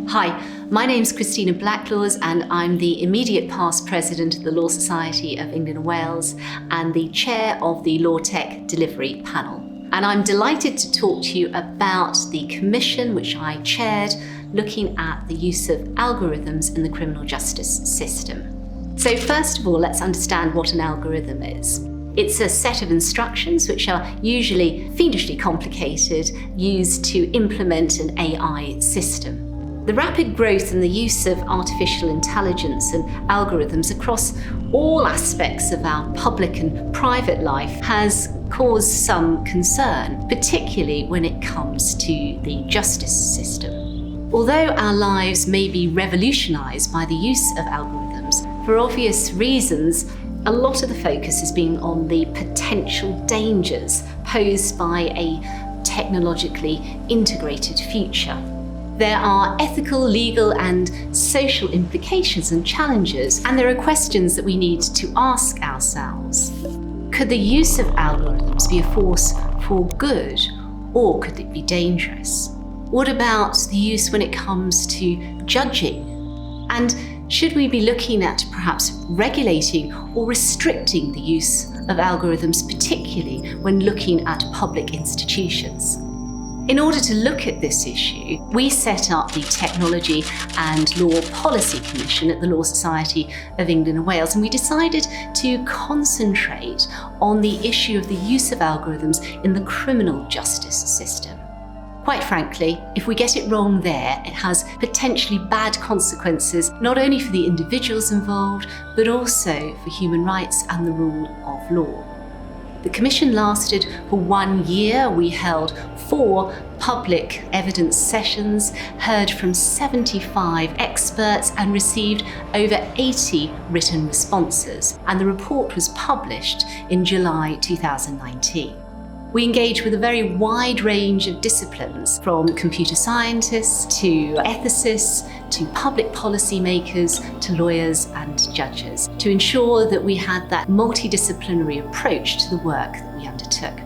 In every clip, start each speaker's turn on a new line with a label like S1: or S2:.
S1: Hi, my name's Christina Blacklaws and I'm the immediate past president of the Law Society of England and Wales and the chair of the Law Tech Delivery Panel. And I'm delighted to talk to you about the commission which I chaired looking at the use of algorithms in the criminal justice system. So first of all, let's understand what an algorithm is. It's a set of instructions which are usually fiendishly complicated, used to implement an AI system. The rapid growth in the use of artificial intelligence and algorithms across all aspects of our public and private life has caused some concern, particularly when it comes to the justice system. Although our lives may be revolutionised by the use of algorithms, for obvious reasons, a lot of the focus has been on the potential dangers posed by a technologically integrated future. There are ethical, legal, and social implications and challenges, and there are questions that we need to ask ourselves. Could the use of algorithms be a force for good, or could it be dangerous? What about the use when it comes to judging? And should we be looking at perhaps regulating or restricting the use of algorithms, particularly when looking at public institutions? In order to look at this issue, we set up the Technology and Law Policy Commission at the Law Society of England and Wales, and we decided to concentrate on the issue of the use of algorithms in the criminal justice system. Quite frankly, if we get it wrong there, it has potentially bad consequences, not only for the individuals involved, but also for human rights and the rule of law. The commission lasted for 1 year. We held 4 public evidence sessions, heard from 75 experts and received over 80 written responses. And the report was published in July 2019. We engage with a very wide range of disciplines, from computer scientists to ethicists to public policy makers to lawyers and judges, to ensure that we had that multidisciplinary approach to the work that we undertook.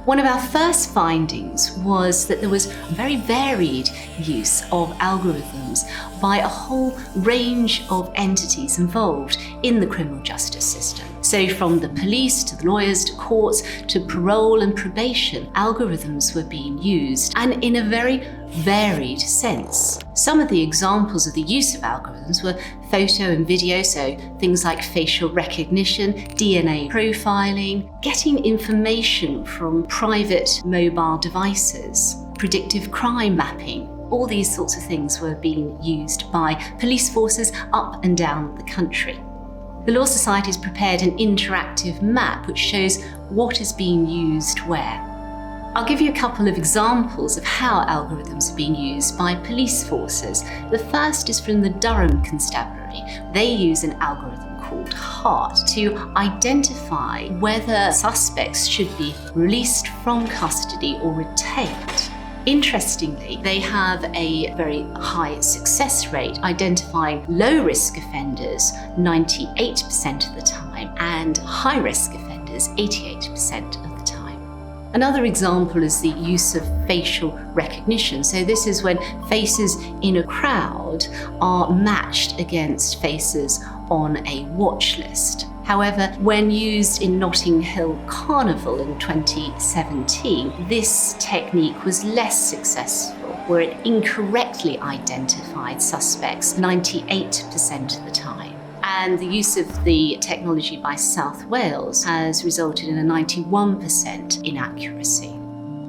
S1: One of our first findings was that there was very varied use of algorithms by a whole range of entities involved in the criminal justice system. So from the police to the lawyers to courts to parole and probation, algorithms were being used, and in a very varied sense. Some of the examples of the use of algorithms were photo and video, so things like facial recognition, DNA profiling, getting information from private mobile devices, predictive crime mapping. All these sorts of things were being used by police forces up and down the country. The Law Society has prepared an interactive map which shows what is being used where. I'll give you a couple of examples of how algorithms are being used by police forces. The first is from the Durham Constabulary. They use an algorithm called HEART to identify whether suspects should be released from custody or retained. Interestingly, they have a very high success rate identifying low-risk offenders 98% of the time and high-risk offenders 88% of the time. Another example is the use of facial recognition. So this is when faces in a crowd are matched against faces on a watch list. However, when used in Notting Hill Carnival in 2017, this technique was less successful, where it incorrectly identified suspects 98% of the time. And the use of the technology by South Wales has resulted in a 91% inaccuracy.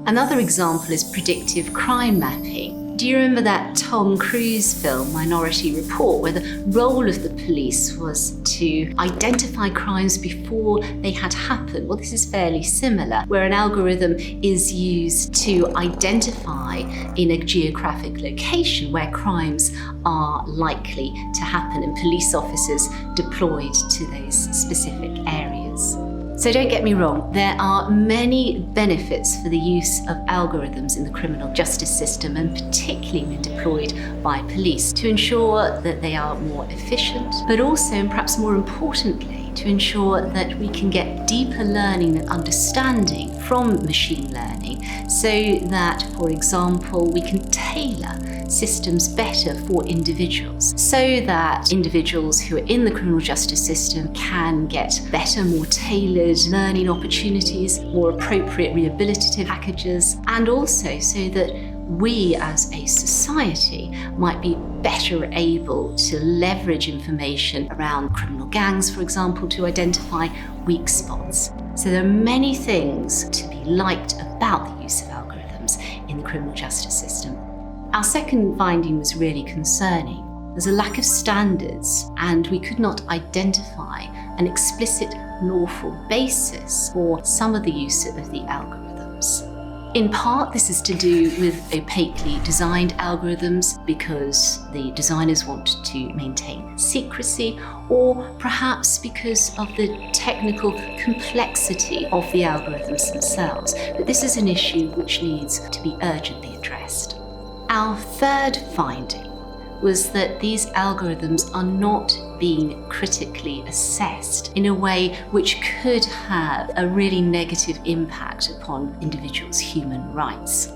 S1: Another example is predictive crime mapping. Do you remember that Tom Cruise film, Minority Report, where the role of the police was to identify crimes before they had happened? Well, this is fairly similar, where an algorithm is used to identify in a geographic location where crimes are likely to happen and police officers deployed to those specific areas. So don't get me wrong, there are many benefits for the use of algorithms in the criminal justice system, and particularly when deployed by police, to ensure that they are more efficient, but also, and perhaps more importantly, to ensure that we can get deeper learning and understanding from machine learning so that, for example, we can tailor systems better for individuals, so that individuals who are in the criminal justice system can get better, more tailored learning opportunities, more appropriate rehabilitative packages, and also so that we as a society might be better able to leverage information around criminal gangs, for example, to identify weak spots. So there are many things to be liked about the use of algorithms in the criminal justice system. Our second finding was really concerning. There's a lack of standards, and we could not identify an explicit lawful basis for some of the use of the algorithms. In part, this is to do with opaquely designed algorithms because the designers want to maintain secrecy, or perhaps because of the technical complexity of the algorithms themselves. But this is an issue which needs to be urgently addressed. Our third finding was that these algorithms are not being critically assessed in a way which could have a really negative impact upon individuals' human rights.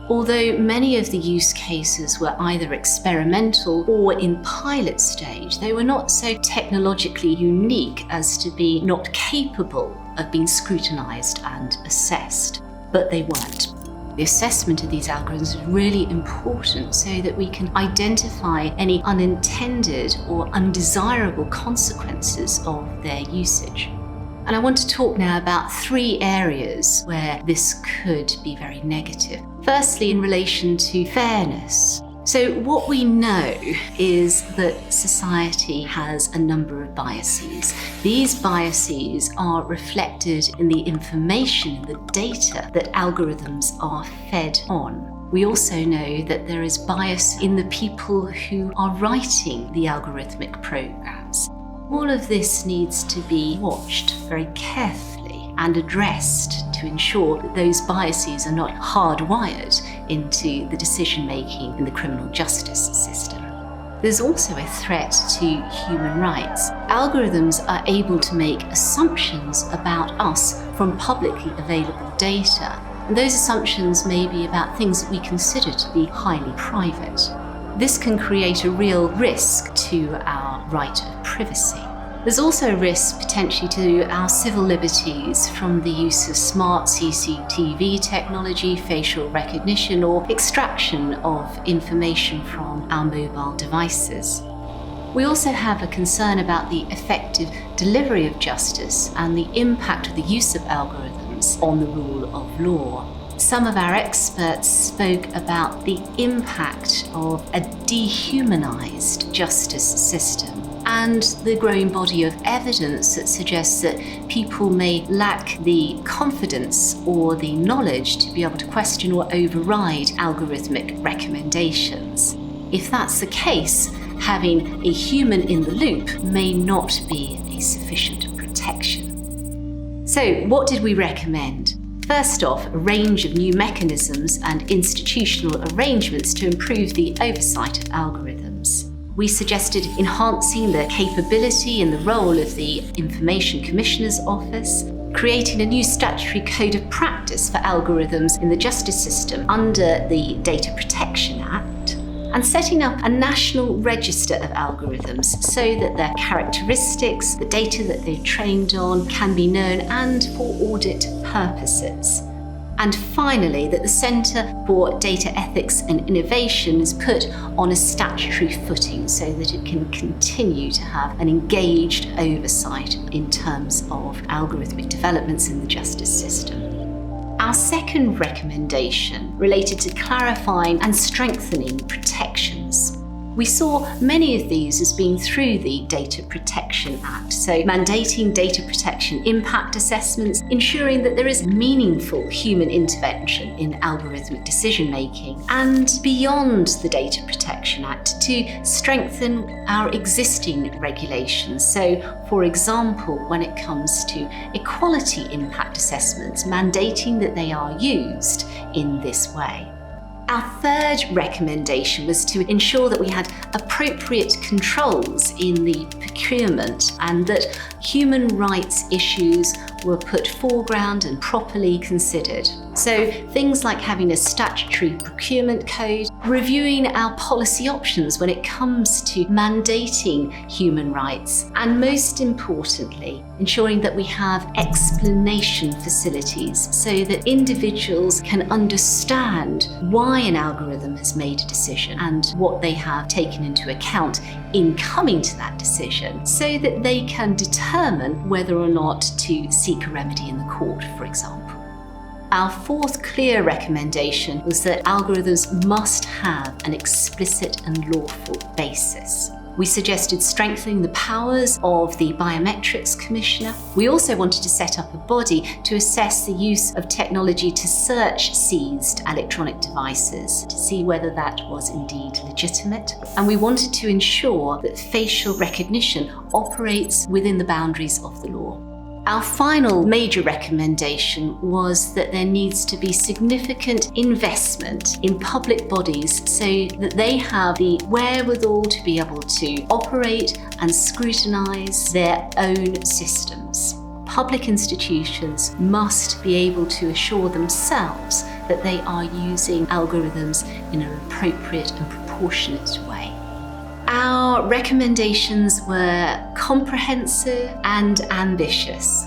S1: Although many of the use cases were either experimental or in pilot stage, they were not so technologically unique as to be not capable of being scrutinized and assessed, but they weren't. The assessment of these algorithms is really important so that we can identify any unintended or undesirable consequences of their usage. And I want to talk now about 3 areas where this could be very negative. Firstly, in relation to fairness. So what we know is that society has a number of biases. These biases are reflected in the information, the data that algorithms are fed on. We also know that there is bias in the people who are writing the algorithmic programs. All of this needs to be watched very carefully and addressed to ensure that those biases are not hardwired into the decision-making in the criminal justice system. There's also a threat to human rights. Algorithms are able to make assumptions about us from publicly available data, and those assumptions may be about things that we consider to be highly private. This can create a real risk to our right of privacy. There's also a risk potentially to our civil liberties from the use of smart CCTV technology, facial recognition, or extraction of information from our mobile devices. We also have a concern about the effective delivery of justice and the impact of the use of algorithms on the rule of law. Some of our experts spoke about the impact of a dehumanized justice system and the growing body of evidence that suggests that people may lack the confidence or the knowledge to be able to question or override algorithmic recommendations. If that's the case, having a human in the loop may not be a sufficient protection. So, what did we recommend? First off, a range of new mechanisms and institutional arrangements to improve the oversight of algorithms. We suggested enhancing the capability and the role of the Information Commissioner's Office, creating a new statutory code of practice for algorithms in the justice system under the Data Protection Act, and setting up a national register of algorithms so that their characteristics, the data that they're trained on, can be known and for audit purposes. And finally, that the Centre for Data Ethics and Innovation is put on a statutory footing so that it can continue to have an engaged oversight in terms of algorithmic developments in the justice system. Our second recommendation related to clarifying and strengthening protections. We saw many of these as being through the Data Protection Act, so mandating data protection impact assessments, ensuring that there is meaningful human intervention in algorithmic decision-making, and beyond the Data Protection Act to strengthen our existing regulations. So, for example, when it comes to equality impact assessments, mandating that they are used in this way. Our third recommendation was to ensure that we had appropriate controls in the procurement and that human rights issues were put foreground and properly considered. So things like having a statutory procurement code, reviewing our policy options when it comes to mandating human rights, and most importantly, ensuring that we have explanation facilities so that individuals can understand why an algorithm has made a decision and what they have taken into account in coming to that decision, so that they can determine whether or not to seek a remedy in the court, for example. Our fourth clear recommendation was that algorithms must have an explicit and lawful basis. We suggested strengthening the powers of the Biometrics Commissioner. We also wanted to set up a body to assess the use of technology to search seized electronic devices to see whether that was indeed legitimate. And we wanted to ensure that facial recognition operates within the boundaries of the law. Our final major recommendation was that there needs to be significant investment in public bodies so that they have the wherewithal to be able to operate and scrutinise their own systems. Public institutions must be able to assure themselves that they are using algorithms in an appropriate and proportionate way. Our recommendations were comprehensive and ambitious.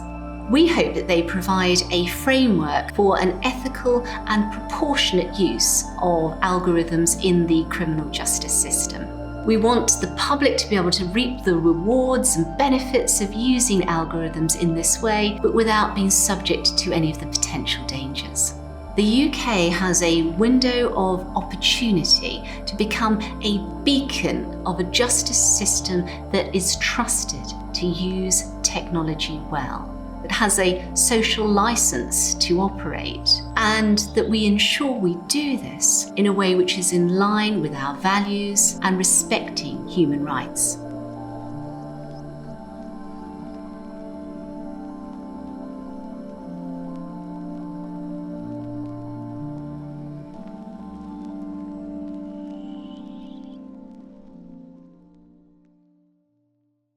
S1: We hope that they provide a framework for an ethical and proportionate use of algorithms in the criminal justice system. We want the public to be able to reap the rewards and benefits of using algorithms in this way, but without being subject to any of the potential dangers. The UK has a window of opportunity to become a beacon of a justice system that is trusted to use technology well, that has a social license to operate, and that we ensure we do this in a way which is in line with our values and respecting human rights.